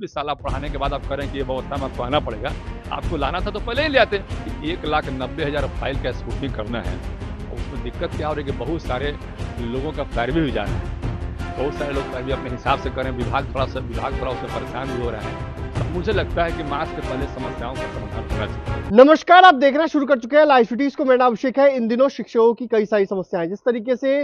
20-20 साल आप पढ़ाने के बाद आप करें कि ये व्यवस्था में आपको आना पड़ेगा, आपको लाना था तो पहले ही ले आते। 1,90,000 फाइल का स्क्रूटनी करना है और उसमें दिक्कत क्या हो रही है कि बहुत सारे लोगों का पैरवी भी जाना है, बहुत सारे लोग पैरवी अपने हिसाब से करें, विभाग थोड़ा उससे परेशान भी हो रहा है। तो मुझे लगता है कि मार्च के पहले समस्याओं का समाधान होना चाहिए। नमस्कार, आप देखना शुरू कर चुके हैं लाइव सिटीज को। मेरा नाम अभिषेक है। इन दिनों शिक्षकों की कई सारी समस्याएं, जिस तरीके से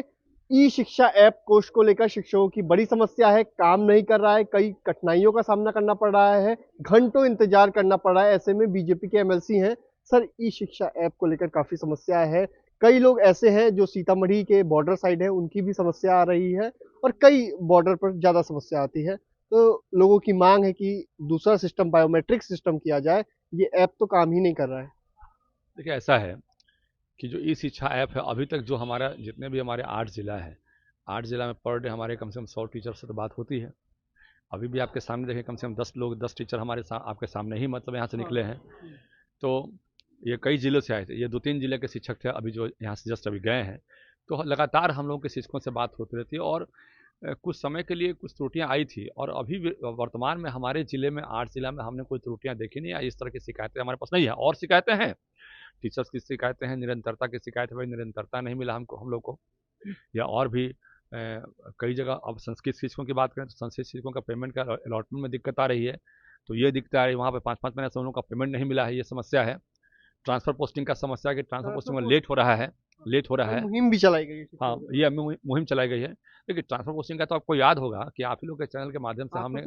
ई शिक्षा ऐप कोष को लेकर शिक्षकों की बड़ी समस्या है, काम नहीं कर रहा है, कई कठिनाइयों का सामना करना पड़ रहा है, घंटों इंतजार करना पड़ रहा है। ऐसे में बीजेपी के एमएलसी हैं सर, ई शिक्षा ऐप को लेकर काफी समस्या है। कई लोग ऐसे हैं जो सीतामढ़ी के बॉर्डर साइड है, उनकी भी समस्या आ रही है और कई बॉर्डर पर ज्यादा समस्या आती है। तो लोगों की मांग है कि दूसरा सिस्टम, बायोमेट्रिक सिस्टम किया जाए। ये ऐप तो काम ही नहीं कर रहा है। देखिए, ऐसा है कि जो ई शिक्षा ऐप है, अभी तक जो हमारा जितने भी हमारे 8 ज़िला है, 8 ज़िला में पर डे हमारे कम से कम 100 टीचर से तो बात होती है। अभी भी आपके सामने देखें, कम से कम 10 टीचर हमारे आपके सामने ही मतलब यहाँ से निकले हैं। तो ये कई ज़िलों से आए थे, ये 2-3 ज़िले के शिक्षक थे अभी जो यहाँ से जस्ट अभी गए हैं। तो लगातार हम लोगों के शिक्षकों से बात होती रहती है और कुछ समय के लिए कुछ त्रुटियाँ आई थी और अभी वर्तमान में हमारे ज़िले में 8 ज़िला में हमने कोई त्रुटियाँ देखी नहीं। इस तरह की शिकायतें हमारे पास नहीं है। और शिकायतें हैं, टीचर्स की शिकायतें हैं, निरंतरता की शिकायत है, भाई निरंतरता नहीं मिला हम लोग को, या और भी कई जगह। अब संस्कृत शिक्षकों की बात करें तो संस्कृत शिक्षकों का पेमेंट का अलॉटमेंट में दिक्कत आ रही है। तो ये दिक्कत आ रही है, वहाँ पे 5-5 महीने से उन लोगों का पेमेंट नहीं मिला है, ये समस्या है। ट्रांसफ़र पोस्टिंग का समस्या है कि ट्रांसफ़र पोस्टिंग में लेट हो रहा है। मुहिम भी चलाई गई है। हाँ, ये मुहिम चलाई गई है। देखिए, ट्रांसफ़र पोस्टिंग का तो आपको याद होगा कि आप ही लोग के चैनल के माध्यम से हमने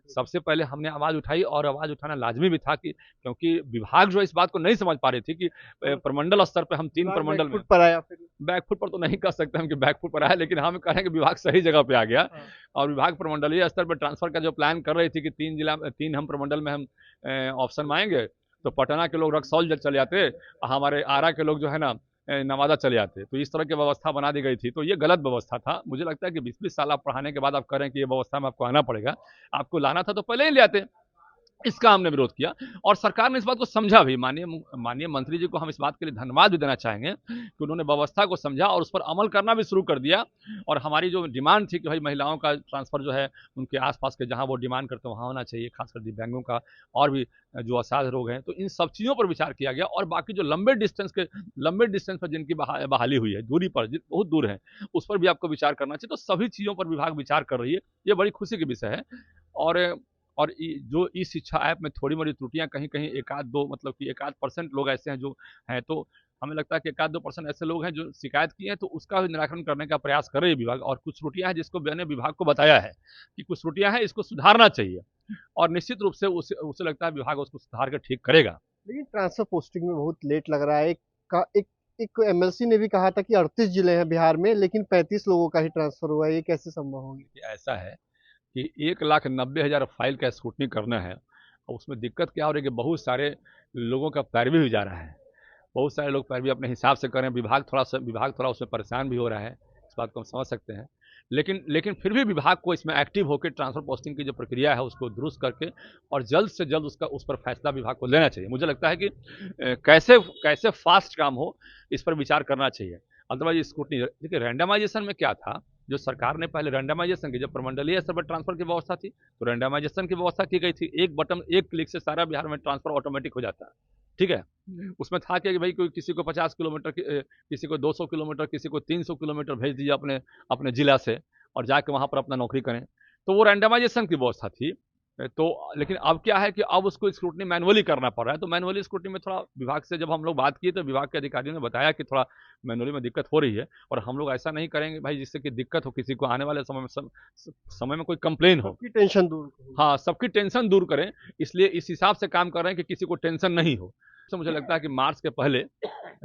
सबसे पहले हमने आवाज़ उठाई और आवाज़ उठाना लाज़मी भी था कि क्योंकि विभाग जो है इस बात को नहीं समझ पा रही थी कि प्रमंडल स्तर पे हम 3 प्रमंडल में पर आया। फिर बैकफुट पर तो नहीं कह सकते हम कि बैकफुट पर आया, लेकिन हम कह रहे हैं कि विभाग सही जगह पे आ गया। और विभाग प्रमंडलीय स्तर पर ट्रांसफ़र का जो प्लान कर रही थी कि 3 हम प्रमंडल में हम ऑप्शन में आएंगे, तो पटना के लोग रक्सौल चले जाते, हमारे आरा के लोग जो है ना नवादा चले जाते। तो इस तरह की व्यवस्था बना दी गई थी, तो ये गलत व्यवस्था था। मुझे लगता है कि 20-20 साल आप पढ़ाने के बाद आप करें कि ये व्यवस्था में आपको आना पड़ेगा, आपको लाना था तो पहले ही ले आते। इसका हमने विरोध किया और सरकार ने इस बात को समझा भी। माननीय मंत्री जी को हम इस बात के लिए धन्यवाद भी देना चाहेंगे कि उन्होंने व्यवस्था को समझा और उस पर अमल करना भी शुरू कर दिया। और हमारी जो डिमांड थी कि भाई महिलाओं का ट्रांसफ़र जो है उनके आसपास के जहां वो डिमांड करते हैं वहाँ होना चाहिए, खासकर दिव्यांगों का और भी जो असाध रोग हैं, तो इन सब चीज़ों पर विचार किया गया। और बाकी जो लंबे डिस्टेंस पर जिनकी बहाली हुई है, दूरी पर बहुत दूर है, उस पर भी आपको विचार करना चाहिए। तो सभी चीज़ों पर विभाग विचार कर रही है, ये बड़ी खुशी की विषय है। और जो ई शिक्षा ऐप में थोड़ी-मोड़ी त्रुटियाँ कहीं-कहीं 1-2 मतलब कि 1-8% लोग ऐसे हैं जो हैं, तो हमें लगता है कि 1-2% ऐसे लोग हैं जो शिकायत किए हैं, तो उसका भी निराकरण करने का प्रयास कर रही है विभाग। और कुछ त्रुटियाँ हैं जिसको मैंने विभाग को बताया है कि कुछ त्रुटियाँ हैं, इसको सुधारना चाहिए और निश्चित रूप से उसे लगता है विभाग उसको सुधार कर ठीक करेगा। लेकिन ट्रांसफर पोस्टिंग में बहुत लेट लग रहा है। एक एमएलसी ने भी कहा था कि 38 जिले हैं बिहार में, लेकिन 35 लोगों का ही ट्रांसफर हुआ है। ये कैसे संभव होगी? ऐसा है कि 1,90,000 फाइल का स्क्रूटनी करना है और उसमें दिक्कत क्या हो रही है कि बहुत सारे लोगों का पैरवी भी जा रहा है, बहुत सारे लोग पैरवी अपने हिसाब से करें, विभाग थोड़ा उसमें परेशान भी हो रहा है। इस बात को हम समझ सकते हैं, लेकिन फिर भी विभाग को इसमें एक्टिव होकर ट्रांसफ़र पोस्टिंग की जो प्रक्रिया है उसको दुरुस्त करके और जल्द से जल्द उस पर फैसला विभाग को लेना चाहिए। मुझे लगता है कि कैसे फास्ट काम हो, इस पर विचार करना चाहिए। अदरवाइज स्क्रूटनी, देखिए रैंडमाइजेशन में क्या था, जो सरकार ने पहले रैंडमाइजेशन की, जब प्रमंडलीय स्तर पर ट्रांसफ़र की व्यवस्था थी तो रैंडमाइजेशन की व्यवस्था की गई थी। एक क्लिक से सारा बिहार में ट्रांसफ़र ऑटोमेटिक हो जाता है, ठीक है। उसमें था कि भाई कोई किसी को 50 किलोमीटर किसी को 200 किलोमीटर, किसी को 300 किलोमीटर भेज दीजिए अपने अपने ज़िला से और जाके वहाँ पर अपना नौकरी करें, तो वो रैंडमाइजेशन की व्यवस्था थी। तो लेकिन अब क्या है कि अब उसको स्क्रूटनी मैनुअली करना पड़ रहा है। तो मैनुअली स्क्रूटनी में थोड़ा विभाग से जब हम लोग बात किए तो विभाग के अधिकारियों ने बताया कि थोड़ा मैनुअली में दिक्कत हो रही है और हम लोग ऐसा नहीं करेंगे भाई जिससे कि दिक्कत हो किसी को, आने वाले समय में कोई कंप्लेन हो। सबकी टेंशन दूर करो। हाँ, सबकी टेंशन दूर करें, इसलिए इस हिसाब से काम कर रहे हैं कि किसी को टेंशन नहीं हो। तो मुझे लगता है कि मार्च के पहले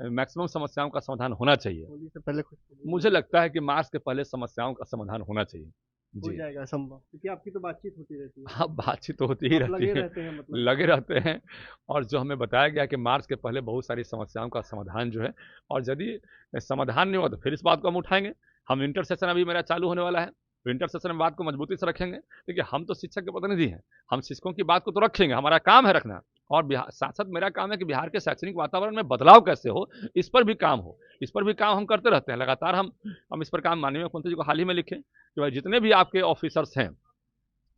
मैक्सिमम समस्याओं का समाधान होना चाहिए। होली से पहले कुछ मुझे लगता है कि मार्च के पहले समस्याओं का समाधान होना चाहिए। हो जी। जाएगा संभव, क्योंकि आपकी तो बातचीत होती रहती है। हाँ, बातचीत तो होती ही आप रहती लगे है, रहते हैं मतलब। लगे रहते हैं। और जो हमें बताया गया कि मार्च के पहले बहुत सारी समस्याओं का समाधान जो है, और यदि समाधान नहीं हुआ तो फिर इस बात को हम उठाएँगे। हम इंटर सेशन अभी मेरा चालू होने वाला है, तो इंटर सेशन में बात को मजबूती से रखेंगे। देखिए, हम तो शिक्षक के प्रतिनिधि हैं, हम शिक्षकों की बात को तो रखेंगे, हमारा काम है रखना। और साथ-साथ मेरा काम है कि बिहार के शैक्षणिक वातावरण में बदलाव कैसे हो, इस पर भी काम हो। इस पर भी काम हम करते रहते हैं, लगातार हम इस पर काम माननीय मुख्यमंत्री जी को हाल ही में लिखे कि भाई जितने भी आपके ऑफ़िसर्स हैं,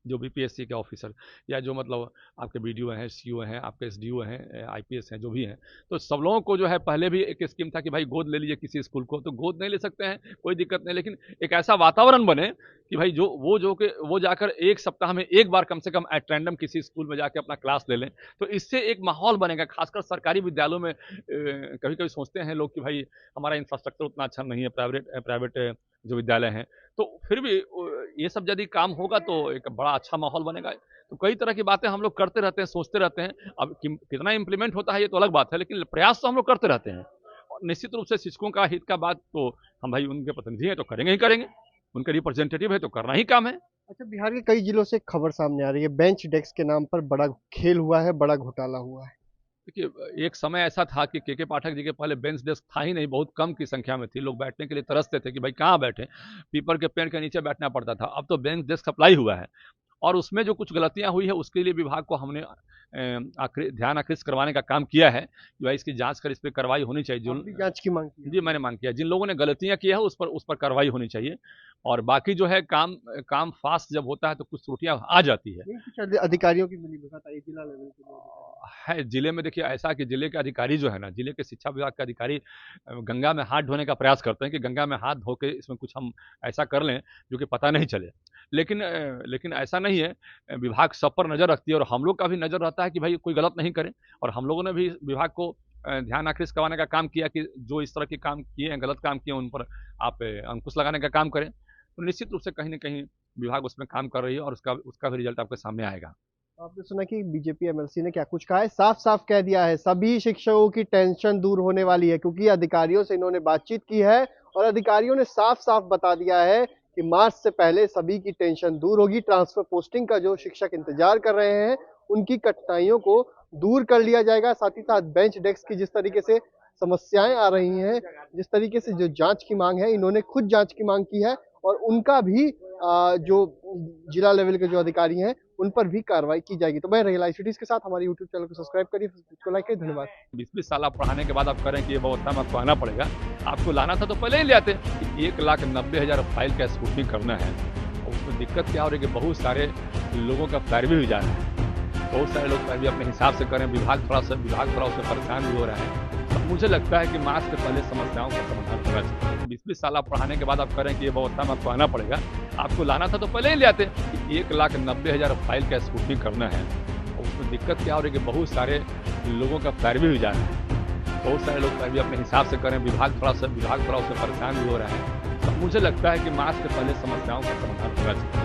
जो बीपीएससी के ऑफिसर या जो मतलब आपके बीडीओ हैं, सीओ हैं, आपके एसडीओ हैं, आईपीएस हैं, जो भी हैं, तो सब लोगों को जो है पहले भी एक स्कीम था कि भाई गोद ले लीजिए किसी स्कूल को, तो गोद नहीं ले सकते हैं, कोई दिक्कत नहीं, लेकिन एक ऐसा वातावरण बने कि भाई वो जाकर एक सप्ताह में एक बार कम से कम एट रैंडम किसी स्कूल में जाकर अपना क्लास ले लें, तो इससे एक माहौल बनेगा। खासकर सरकारी विद्यालयों में कभी कभी सोचते हैं लोग कि भाई हमारा इंफ्रास्ट्रक्चर उतना अच्छा नहीं है, प्राइवेट जो विद्यालय हैं, तो फिर भी ये सब यदि काम होगा तो एक बड़ा अच्छा माहौल बनेगा। तो कई तरह की बातें हम लोग करते रहते हैं, सोचते रहते हैं। अब कितना इम्प्लीमेंट होता है ये तो अलग बात है, लेकिन प्रयास तो हम लोग करते रहते हैं। और निश्चित रूप से शिक्षकों का हित का बात तो हम भाई उनके प्रतिनिधि हैं तो करेंगे ही करेंगे, उनके रिप्रेजेंटेटिव है तो करना ही काम है। अच्छा, बिहार के कई जिलों से एक खबर सामने आ रही है, बेंच डेस्क के नाम पर बड़ा खेल हुआ है, बड़ा घोटाला हुआ है। देखिए, एक समय ऐसा था कि के पाठक जी के पहले बेंच डेस्क था ही नहीं, बहुत कम की संख्या में थी, लोग बैठने के लिए तरसते थे कि भाई कहाँ बैठे, पीपल के पेड़ के नीचे बैठना पड़ता था। अब तो बेंच डेस्क सप्लाई हुआ है, और उसमें जो कुछ गलतियां हुई है उसके लिए विभाग को हमने ध्यान आकृष्ट करवाने का काम किया है कि भाई इसकी जांच कर इस पर कार्रवाई होनी चाहिए। जो जांच की मांग की जी मैंने मांग किया, जिन लोगों ने गलतियां की है उस पर कार्रवाई होनी चाहिए। और बाकी जो है काम फास्ट जब होता है तो कुछ त्रुटियां आ जाती है। कुछ अधिकारियों की मिलीभगत आई जिला लेवल के है जिले में। देखिए ऐसा कि जिले के अधिकारी जो है ना, जिले के शिक्षा विभाग के अधिकारी गंगा में हाथ धोने का प्रयास करते हैं कि गंगा में हाथ धो के इसमें कुछ हम ऐसा कर लें जो कि पता नहीं चले, लेकिन ऐसा नहीं है। विभाग सब पर नज़र रखती है और हम लोग का भी नज़र रहता है कि भाई कोई गलत नहीं करे, और हम लोगों ने भी विभाग को ध्यान आकृष्ट करवाने का काम किया कि जो इस तरह के काम किए हैं, गलत काम किए उन पर आप अंकुश लगाने का काम करें। तो निश्चित रूप से कहीं न कहीं विभाग उसमें काम कर रही है और उसका भी रिजल्ट आपके सामने आएगा। आपने सुना कि बीजेपी एमएलसी ने क्या कुछ कहा है, साफ साफ कह दिया है सभी शिक्षकों की टेंशन दूर होने वाली है, क्योंकि अधिकारियों से इन्होंने बातचीत की है और अधिकारियों ने साफ साफ बता दिया है कि मार्च से पहले सभी की टेंशन दूर होगी। ट्रांसफर पोस्टिंग का जो शिक्षक इंतजार कर रहे हैं उनकी कठिनाइयों को दूर कर लिया जाएगा। साथ ही साथ बेंच डेस्क की जिस तरीके से समस्याएं आ रही हैं, जिस तरीके से जो जांच की मांग है, इन्होंने खुद जांच की मांग की है और उनका भी जो जिला लेवल के जो अधिकारी हैं उन पर भी कार्रवाई की जाएगी। तो मैं रही लाइव सिटीज के साथ, हमारे यूट्यूब चैनल को सब्सक्राइब करिए, को लाइक करिए। धन्यवाद। 20-20 साल आप पढ़ाने के बाद आप करें कि ये व्यवस्था में आपको आना पड़ेगा, आपको लाना था तो पहले ही ले आते। 1,90,000 फाइल का स्क्रूटनी करना है, और उसमें दिक्कत क्या हो रही है कि बहुत सारे लोगों का पैरवी भी जा रहा है, बहुत सारे लोग पैरवी अपने हिसाब से करें, विभाग थोड़ा उससे परेशान भी हो रहा है। मुझे लगता है कि मार्च से पहले समस्याओं का समाधान होना चाहिए। 20-20 साल आप पढ़ाने के बाद आप करें कि ये व्यवस्था में आपको आना पड़ेगा, आपको लाना था तो पहले ही ले आते। 1,90,000 फाइल का स्क्रूटनी करना है, और उसमें दिक्कत क्या हो रही है कि बहुत सारे लोगों का पैरवी भी जा रहा है, बहुत सारे लोग पैरवी अपने हिसाब से करें, विभाग थोड़ा उससे परेशान भी हो रहा है। मुझे लगता है कि मार्च से पहले समस्याओं का समाधान होना चाहिए।